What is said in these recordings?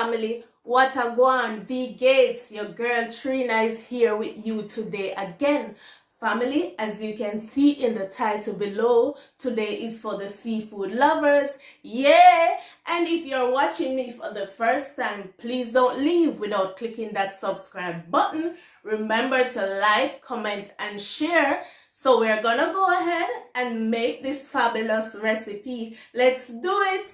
family, what a go on, V Gates, your girl Trina is here with you today again. Family, as you can see in the title below, today is for the seafood lovers, yeah! And if you're watching me for the first time, please don't leave without clicking that subscribe button. Remember to like, comment, and share. So we're gonna go ahead and make this fabulous recipe. Let's do it!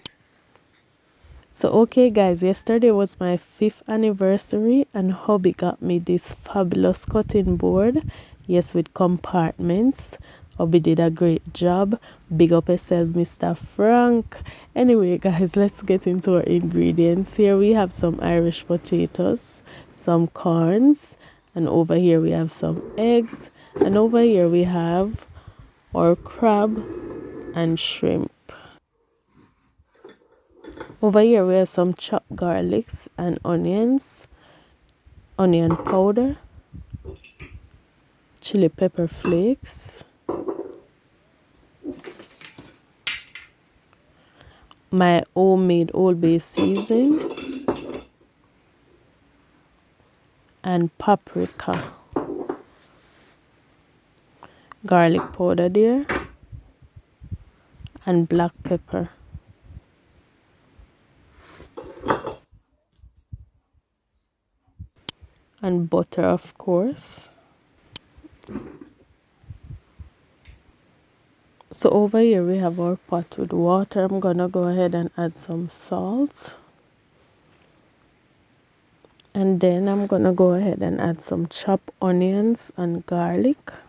So okay guys, yesterday was my 5th anniversary and hubby got me this fabulous cutting board. Yes, with compartments. Hubby did a great job. Big up yourself, Mr. Frank. Anyway guys, let's get into our ingredients. Here we have some Irish potatoes, some corns, and over here we have some eggs, and over here we have our crab and shrimp. Over here we have some chopped garlics and onions, onion powder, chili pepper flakes, my homemade Old Bay seasoning, and paprika, garlic powder there, and black pepper. And butter, of course. So over here we have our pot with water. I'm gonna go ahead and add some salt. And then I'm gonna go ahead and add some chopped onions and garlics.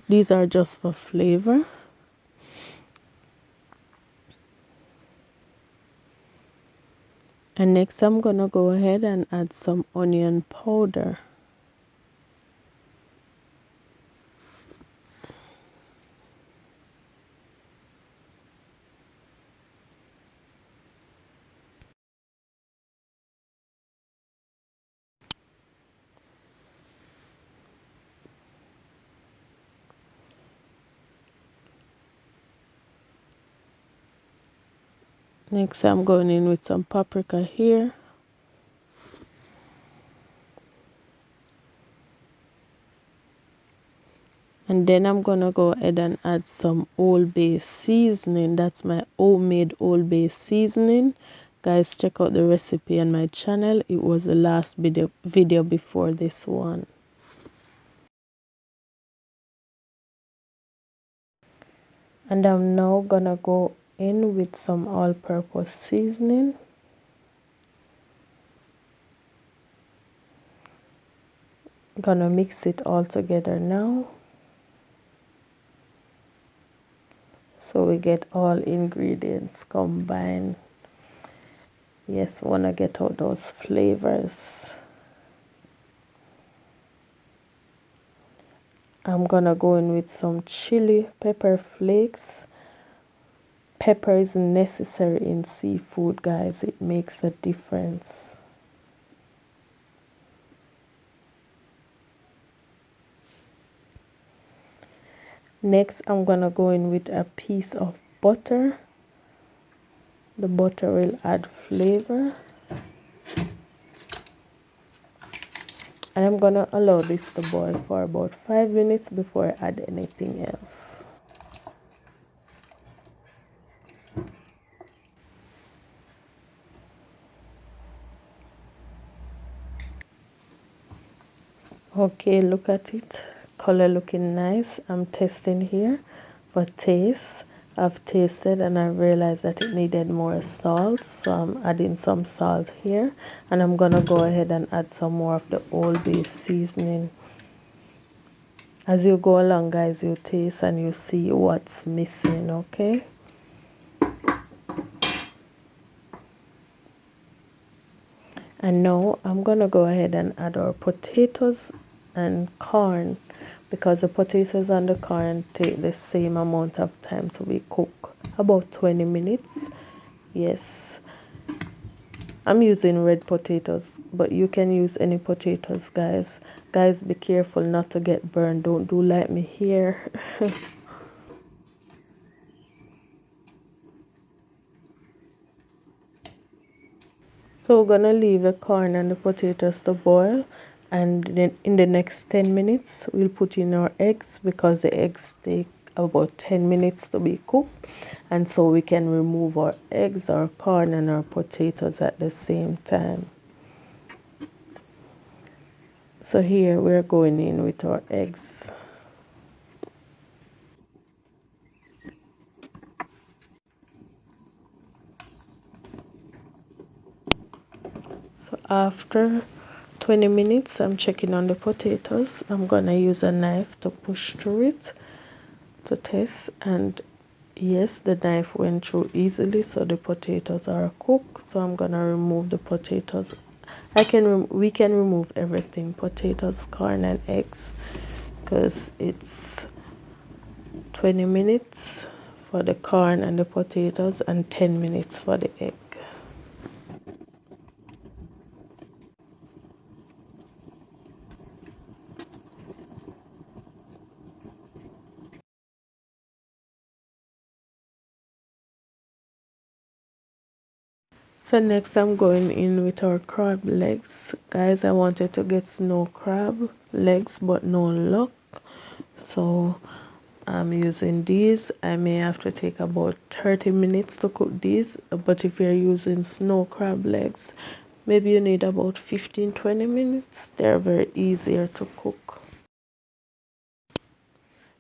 These are just for flavor. And next I'm gonna go ahead and add some onion powder. Next I'm going in with some paprika here. And then I'm gonna go ahead and add some Old Bay seasoning. That's my homemade Old Bay seasoning. Guys, check out the recipe on my channel. It was the last video before this one. And I'm now gonna go in with some all-purpose seasoning. Gonna mix it all together now. So we get all ingredients combined. Yes, wanna get out those flavors. I'm gonna go in with some chili pepper flakes. Pepper is necessary in seafood, guys. It makes a difference. Next, I'm gonna go in with a piece of butter. The butter will add flavor. And I'm gonna allow this to boil for about 5 minutes before I add anything else. Okay, look at it. Color looking nice. I'm testing here for taste. I've tasted and I realized that it needed more salt, so I'm adding some salt here, and I'm gonna go ahead and add some more of the Old Bay seasoning. As you go along, guys, you taste and you see what's missing. Okay, and now I'm gonna go ahead and add our potatoes and corn, because the potatoes and the corn take the same amount of time to be cooked, about 20 minutes. Yes, I'm using red potatoes, but you can use any potatoes, guys. Guys, be careful not to get burned. Don't do like me here. So we're gonna leave the corn and the potatoes to boil, and then in the next 10 minutes we'll put in our eggs, because the eggs take about 10 minutes to be cooked, and so we can remove our eggs, our corn and our potatoes at the same time. So here we're going in with our eggs. So after 20 minutes I'm checking on the potatoes. I'm gonna use a knife to push through it to test, and yes, the knife went through easily, so the potatoes are cooked. So I'm gonna remove the potatoes. We can remove everything, potatoes, corn and eggs, because it's 20 minutes for the corn and the potatoes and 10 minutes for the egg. So next I'm going in with our crab legs. Guys, I wanted to get snow crab legs but no luck. So I'm using these. I may have to take about 30 minutes to cook these, but if you're using snow crab legs, maybe you need about 15-20 minutes. They're very easier to cook.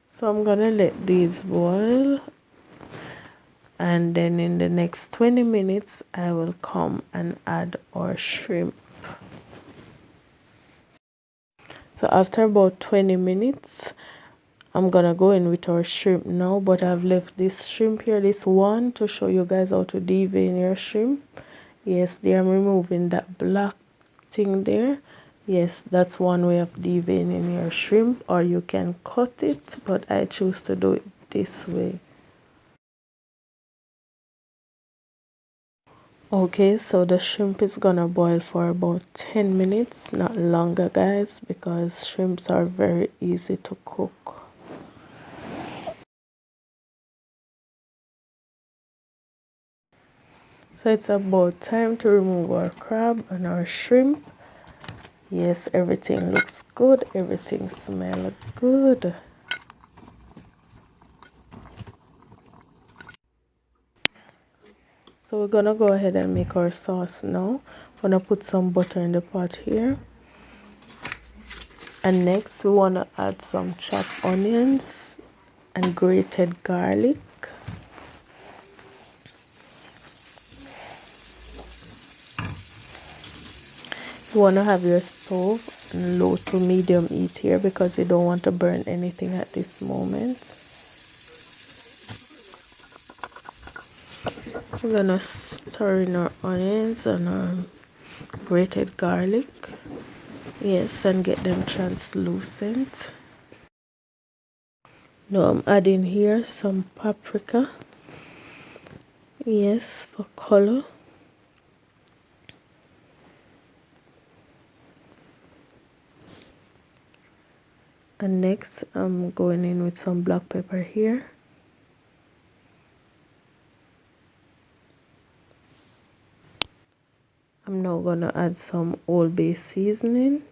So I'm gonna let these boil, and then in the next 20 minutes I will come and add our shrimp. So after about 20 minutes I'm gonna go in with our shrimp now, but I've left this shrimp here, this one, to show you guys how to devein your shrimp. Yes, there I'm removing that black thing there. Yes, that's one way of deveining your shrimp, or you can cut it, but I choose to do it this way. Okay, so the shrimp is gonna boil for about 10 minutes, not longer guys, because shrimps are very easy to cook. So it's about time to remove our crab and our shrimp. Yes, everything looks good, everything smells good. So we're gonna go ahead and make our sauce now. Gonna put some butter in the pot here. And next we wanna add some chopped onions and grated garlic. You want to have your stove on low to medium heat here, because you don't want to burn anything at this moment. We're gonna stir in our onions and our grated garlic. Yes, and get them translucent. Now I'm adding here some paprika. Yes, for color. And next I'm going in with some black pepper here. I'm now gonna add some Old Bay seasoning.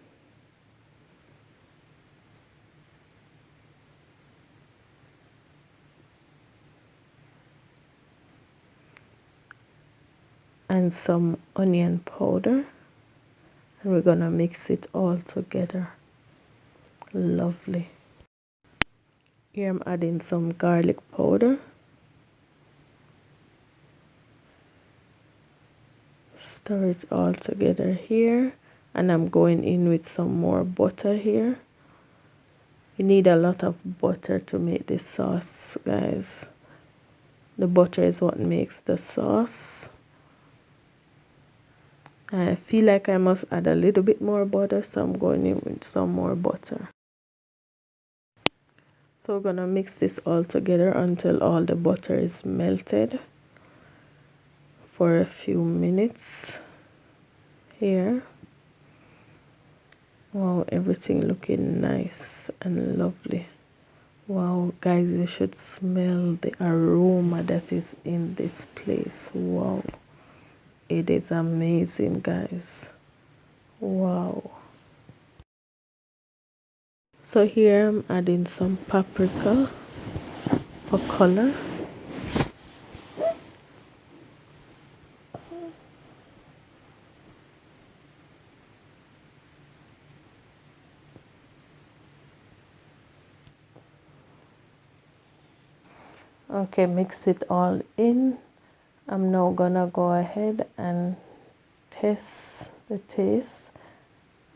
And some onion powder, and we're gonna mix it all together. Lovely. Here I'm adding some garlic powder. Stir it all together here, and I'm going in with some more butter here. You need a lot of butter to make this sauce, guys. The butter is what makes the sauce. I feel like I must add a little bit more butter, so I'm going in with some more butter. So we're gonna mix this all together until all the butter is melted for a few minutes here. Wow, everything looking nice and lovely. Wow, guys, you should smell the aroma that is in this place. Wow. It is amazing, guys. Wow. So here I'm adding some paprika for color. Okay, mix it all in. I'm now gonna go ahead and test the taste.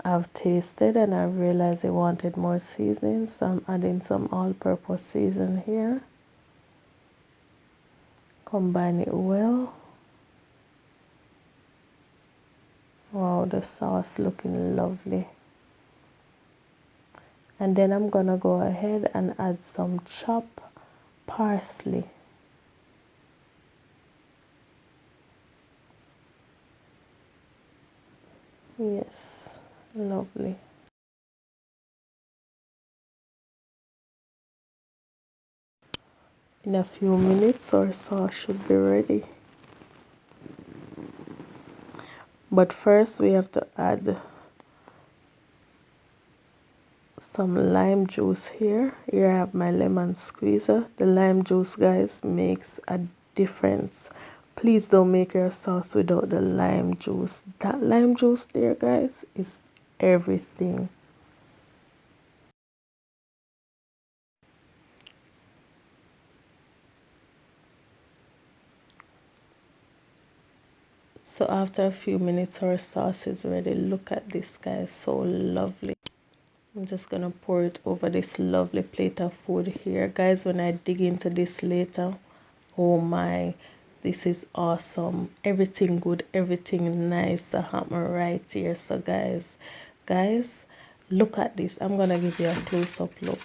I've tasted and I realized I wanted more seasoning, so I'm adding some all-purpose season here. Combine it well. Wow, the sauce looking lovely. And then I'm gonna go ahead and add some chopped parsley. Yes, lovely. In a few minutes our sauce should be ready. But first we have to add some lime juice here. Here I have my lemon squeezer. The lime juice, guys, makes a difference. Please don't make your sauce without the lime juice. That lime juice there, guys, is everything. So after a few minutes our sauce is ready. Look at this, guys, so lovely. I'm just gonna pour it over this lovely plate of food here, guys. When I dig into this later, oh my, this is awesome. Everything good, everything nice. I have my right here. So guys, look at this. I'm gonna give you a close-up look.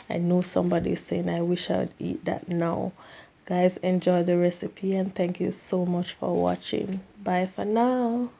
I know somebody is saying I wish I would eat that now. Guys, enjoy the recipe and thank you so much for watching. Bye for now.